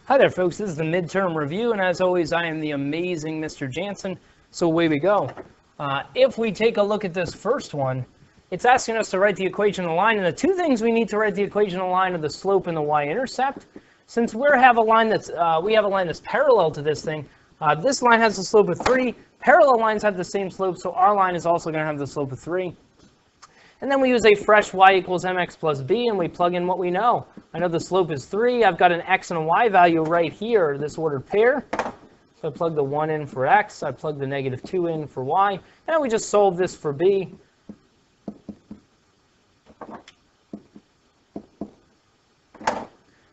Hi there, folks. This is the midterm review, and as always, I am the amazing Mr. Jansen. So away we go. If we take a look at this first one, it's asking us to write the equation of the line, and the two things we need to write the equation of the line are the slope and the y-intercept. Since we have a line that's parallel to this thing, this line has a slope of 3. Parallel lines have the same slope, so our line is also going to have the slope of 3. And then we use a fresh y equals mx plus b, and we plug in what we know. I know the slope is 3. I've got an x and a y value right here, this ordered pair. So I plug the 1 in for x. I plug the negative 2 in for y. And then we just solve this for b.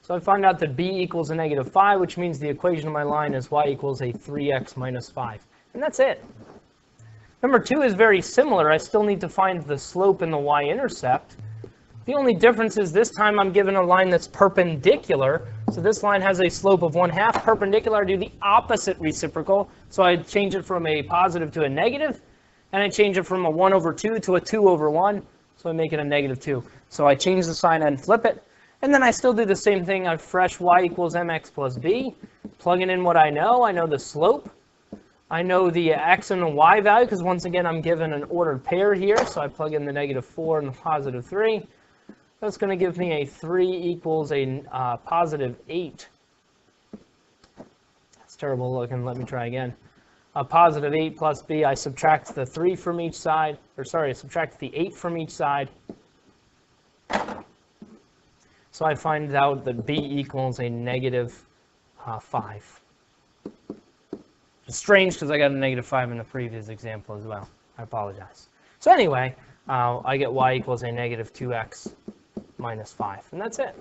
So I find out that b equals a negative 5, which means the equation of my line is y equals a 3x minus 5. And that's it. Number 2 is very similar. I still need to find the slope and the y-intercept. The only difference is this time I'm given a line that's perpendicular. So this line has a slope of 1/2 perpendicular. I do the opposite reciprocal. So I change it from a positive to a negative. And I change it from a 1/2 to a 2/1. So I make it a negative 2. So I change the sign and flip it. And then I still do the same thing. I fresh y equals mx plus b. Plugging in what I know. I know the slope. I know the x and the y value, because once again, I'm given an ordered pair here. So I plug in the negative 4 and the positive 3. That's going to give me a 3 equals a positive 8. That's terrible looking. Let me try again. A positive 8 plus b. I subtract the 3 from each side. Or sorry, I subtract the 8 from each side. So I find out that b equals a negative 5. It's strange because I got a negative 5 in the previous example as well. I apologize. So anyway, I get y equals a negative 2x minus 5. And that's it.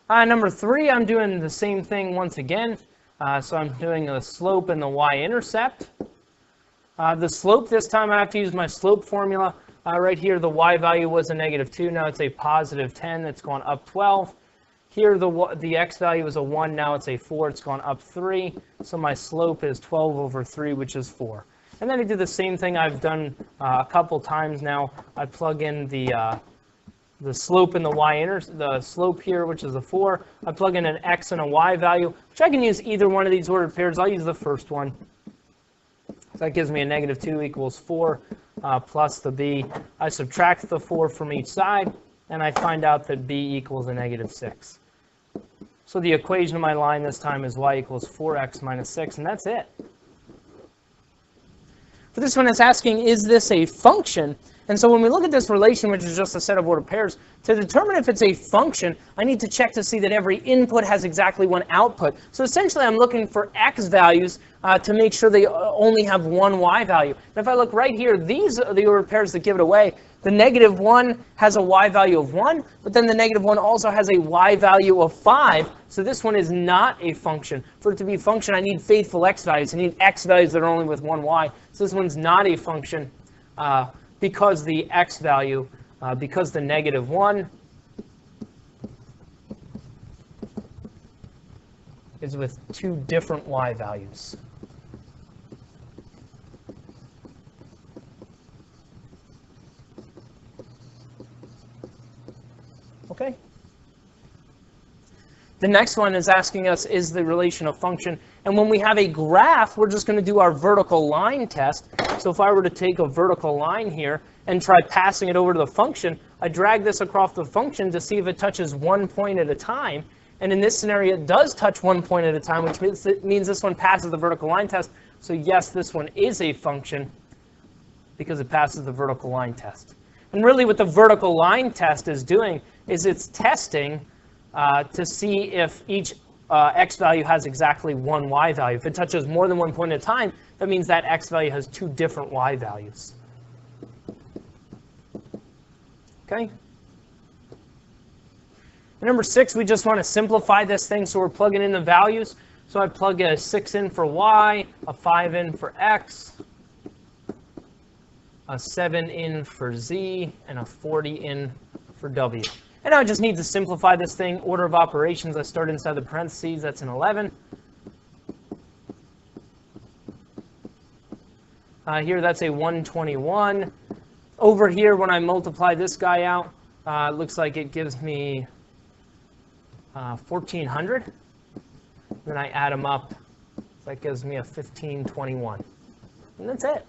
Number 3, I'm doing the same thing once again. So I'm doing the slope and the y-intercept. The slope this time I have to use my slope formula. Right here, the y value was a negative 2. Now it's a positive 10. That's gone up 12. Here, the x value is a 1. Now it's a 4. It's gone up 3. So my slope is 12/3, which is 4. And then I do the same thing I've done a couple times now. I plug in the slope and the slope here, which is a 4. I plug in an x and a y value, which I can use either one of these ordered pairs. I'll use the first one. So that gives me a negative 2 equals 4 plus the b. I subtract the 4 from each side, and I find out that b equals a negative 6. So the equation of my line this time is y equals 4x minus 6, and that's it. For this one, it's asking, is this a function? And so when we look at this relation, which is just a set of ordered pairs, to determine if it's a function, I need to check to see that every input has exactly one output. So essentially, I'm looking for x values to make sure they only have one y value. And if I look right here, these are the ordered pairs that give it away. The negative 1 has a y value of 1, but then the negative 1 also has a y value of 5. So this one is not a function. For it to be a function, I need faithful x values. I need x values that are only with one y. So this one's not a function because the x value, because the negative 1 is with two different y values. Okay. The next one is asking us, is the relation a function? And when we have a graph, we're just going to do our vertical line test. So if I were to take a vertical line here and try passing it over to the function, I drag this across the function to see if it touches one point at a time. And in this scenario, it does touch one point at a time, which means this one passes the vertical line test. So yes, this one is a function because it passes the vertical line test. And really what the vertical line test is doing is it's testing to see if each x value has exactly one y value. If it touches more than one point at a time, that means that x value has two different y values. Okay? And number 6, we just want to simplify this thing, so we're plugging in the values. So I plug a 6 in for y, a 5 in for x, a 7 in for z, and a 40 in for w. And now I just need to simplify this thing. Order of operations, I start inside the parentheses. That's an 11. Here, that's a 121. Over here, when I multiply this guy out, it looks like it gives me 1,400. Then I add them up. So that gives me a 1521. And that's it.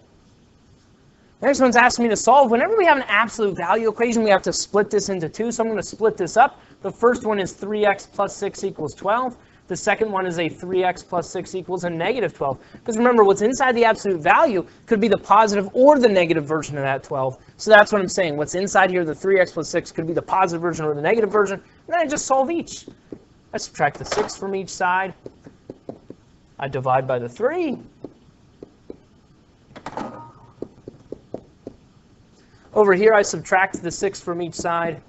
Next one's asking me to solve. Whenever we have an absolute value equation, we have to split this into two. So I'm going to split this up. The first one is 3x plus 6 equals 12. The second one is a 3x plus 6 equals a negative 12. Because remember, what's inside the absolute value could be the positive or the negative version of that 12. So that's what I'm saying. What's inside here, the 3x plus 6, could be the positive version or the negative version. And then I just solve each. I subtract the 6 from each side. I divide by the 3. Over here, I subtract the 6 from each side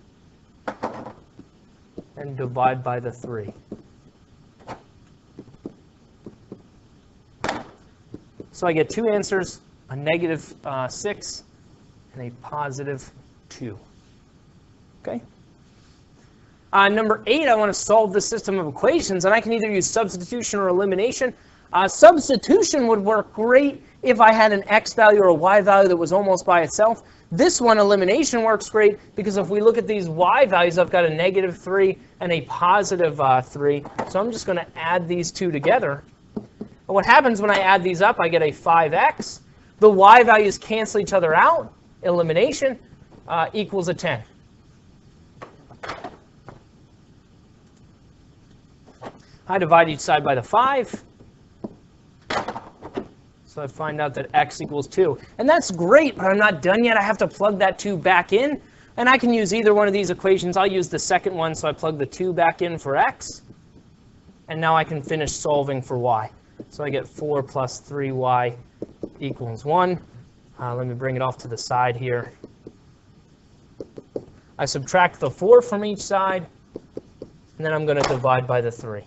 and divide by the 3. So I get two answers, a negative 6 and a positive 2. Okay? Number 8, I want to solve the system of equations, and I can either use substitution or elimination. Substitution would work great if I had an x value or a y value that was almost by itself. This one, elimination, works great because if we look at these y values, I've got a negative 3 and a positive 3. So I'm just going to add these two together. And what happens when I add these up, I get a 5x. The y values cancel each other out. Elimination equals a 10. I divide each side by the 5. So I find out that x equals 2. And that's great, but I'm not done yet. I have to plug that 2 back in. And I can use either one of these equations. I'll use the second one, so I plug the 2 back in for x. And now I can finish solving for y. So I get 4 plus 3y equals 1. Let me bring it off to the side here. I subtract the 4 from each side. And then I'm going to divide by the 3.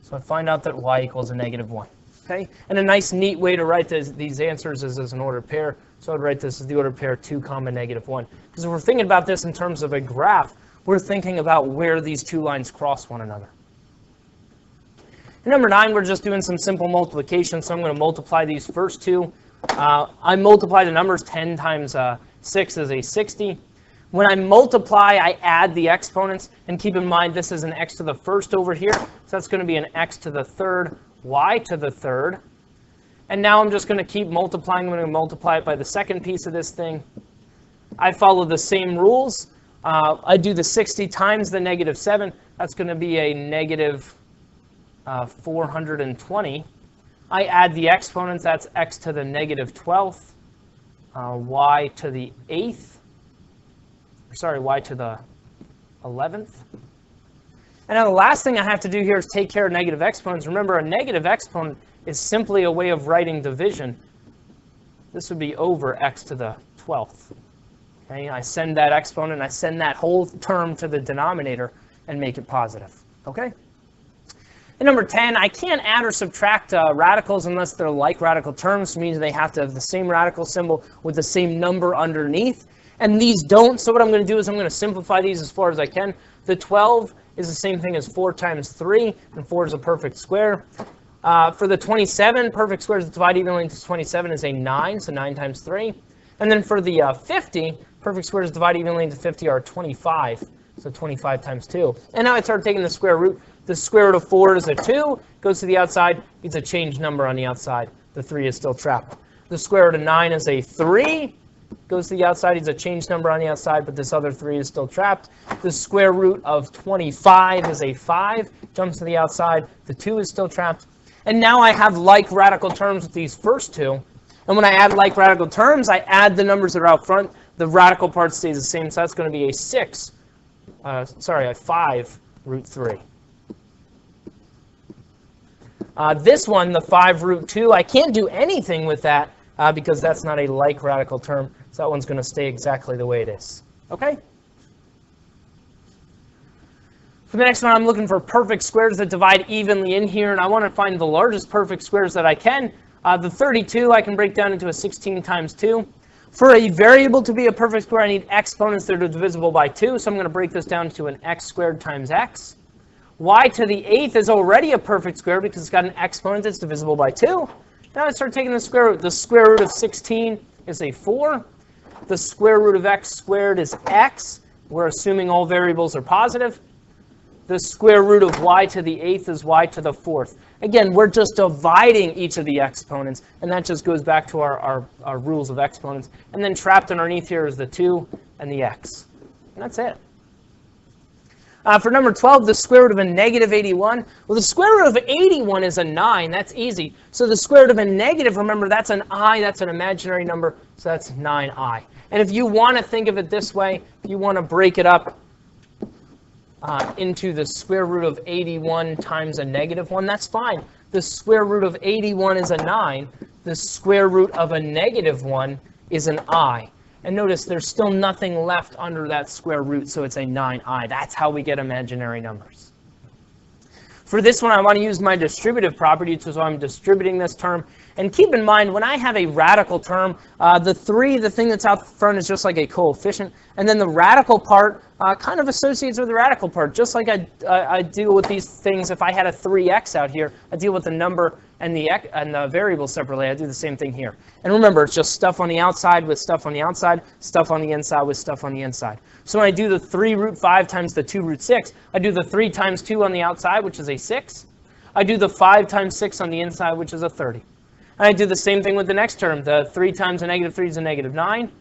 So I find out that y equals a negative 1. Okay? And a nice, neat way to write these answers is as an ordered pair. So I'd write this as the ordered pair 2 comma negative 1. Because if we're thinking about this in terms of a graph, we're thinking about where these two lines cross one another. And number 9, we're just doing some simple multiplication. So I'm going to multiply these first two. I multiply the numbers. 10 times 6 is a 60. When I multiply, I add the exponents. And keep in mind, this is an x to the first over here. So that's going to be an x to the third, y to the third. And now I'm just going to keep multiplying. I'm going to multiply it by the second piece of this thing. I follow the same rules. I do the 60 times the negative 7. That's going to be a negative 420. I add the exponents. That's x to the negative 12th, y to the 8th. Sorry, y to the 11th. And now the last thing I have to do here is take care of negative exponents. Remember, a negative exponent is simply a way of writing division. This would be over x to the 12th. Okay, I send that exponent, I send that whole term to the denominator and make it positive. Okay? And number 10, I can't add or subtract radicals unless they're like radical terms, which means they have to have the same radical symbol with the same number underneath. And these don't, so what I'm going to do is I'm going to simplify these as far as I can. The 12 is the same thing as 4 times 3, and 4 is a perfect square. For the 27, perfect squares that divide evenly into 27 is a 9, so 9 times 3. And then for the 50, perfect squares that divide evenly into 50 are 25, so 25 times 2. And now I start taking the square root. The square root of 4 is a 2, goes to the outside, it's a changed number on the outside. The 3 is still trapped. The square root of 9 is a 3. Goes to the outside, it's a changed number on the outside, but this other 3 is still trapped. The square root of 25 is a 5, jumps to the outside, the 2 is still trapped. And now I have like radical terms with these first two. And when I add like radical terms, I add the numbers that are out front. The radical part stays the same, so that's going to be a 5 root 3. This one, the 5 root 2, I can't do anything with that because that's not a like radical term. So that one's going to stay exactly the way it is. Okay? For the next one, I'm looking for perfect squares that divide evenly in here, and I want to find the largest perfect squares that I can. The 32 I can break down into a 16 times 2. For a variable to be a perfect square, I need exponents that are divisible by 2, so I'm going to break this down to an x squared times x. Y to the 8th is already a perfect square because it's got an exponent that's divisible by 2. Now I start taking the square root. The square root of 16 is a 4. The square root of x squared is x. we're assuming all variables are positive. The square root of y to the 8th is y to the 4th. Again, we're just dividing each of the exponents, and that just goes back to our rules of exponents. And then trapped underneath here is the 2 and the x. And that's it. For number 12, the square root of a negative 81. Well, the square root of 81 is a 9. That's easy. So the square root of a negative, remember, that's an I. That's an imaginary number. So that's 9i. And if you want to think of it this way, if you want to break it up into the square root of 81 times a negative 1, that's fine. The square root of 81 is a 9. The square root of a negative 1 is an I. And notice there's still nothing left under that square root, so it's a 9i. That's how we get imaginary numbers. For this one, I want to use my distributive property, so I'm distributing this term. And keep in mind, when I have a radical term, the thing that's out front is just like a coefficient. And then the radical part kind of associates with the radical part. Just like I deal with these things, if I had a 3x out here, I deal with the number and the variable separately. I do the same thing here. And remember, it's just stuff on the outside with stuff on the outside, stuff on the inside with stuff on the inside. So when I do the 3 root 5 times the 2 root 6, I do the 3 times 2 on the outside, which is a 6. I do the 5 times 6 on the inside, which is a 30. And I do the same thing with the next term. The 3 times a negative 3 is a negative 9.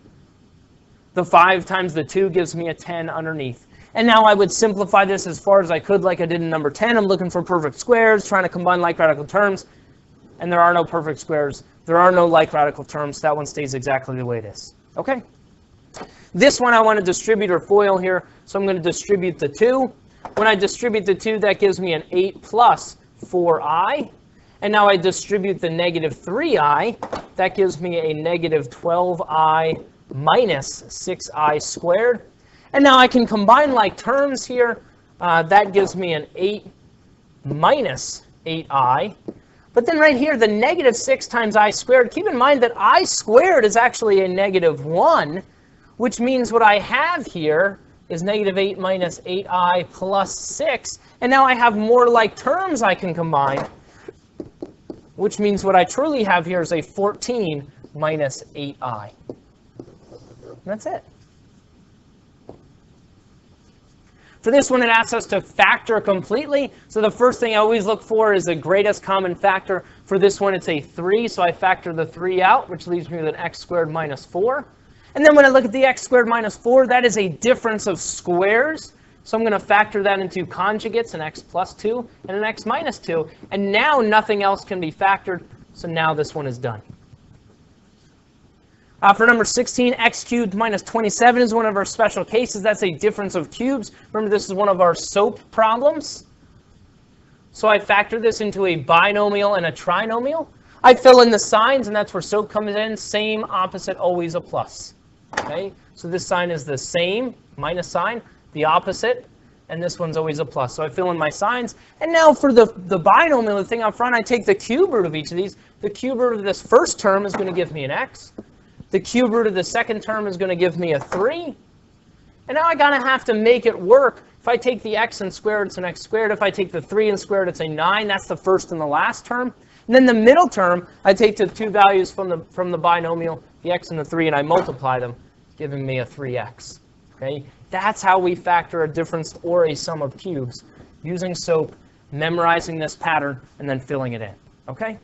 The 5 times the 2 gives me a 10 underneath. And now I would simplify this as far as I could like I did in number 10. I'm looking for perfect squares, trying to combine like radical terms. And there are no perfect squares. There are no like radical terms. That one stays exactly the way it is. Okay? This one I want to distribute or FOIL here. So I'm going to distribute the 2. When I distribute the 2, that gives me an 8 plus 4i. And now I distribute the negative 3i. That gives me a negative 12i minus 6i squared. And now I can combine like terms here. That gives me an 8 minus 8i. But then right here, the negative 6 times I squared, keep in mind that I squared is actually a negative 1, which means what I have here is negative 8 minus 8i plus 6. And now I have more like terms I can combine, which means what I truly have here is a 14 minus 8i. And that's it. For this one, it asks us to factor completely. So the first thing I always look for is the greatest common factor. For this one, it's a 3. So I factor the 3 out, which leaves me with an x squared minus 4. And then when I look at the x squared minus 4, that is a difference of squares. So I'm going to factor that into conjugates, an x plus 2 and an x minus 2. And now nothing else can be factored. So now this one is done. For number 16, x cubed minus 27 is one of our special cases. That's a difference of cubes. Remember, this is one of our SOAP problems. So I factor this into a binomial and a trinomial. I fill in the signs, and that's where SOAP comes in. Same, opposite, always a plus. Okay? So this sign is the same, minus sign, the opposite, and this one's always a plus. So I fill in my signs. And now for the binomial, the thing up front, I take the cube root of each of these. The cube root of this first term is going to give me an x. The cube root of the second term is going to give me a 3. And now I kind of have to make it work. If I take the x and square it, it's an x squared. If I take the 3 and square it, it's a 9. That's the first and the last term. And then the middle term, I take the two values from the binomial, the x and the 3, and I multiply them, giving me a 3x. Okay? That's how we factor a difference or a sum of cubes, using SOAP, memorizing this pattern, and then filling it in. Okay?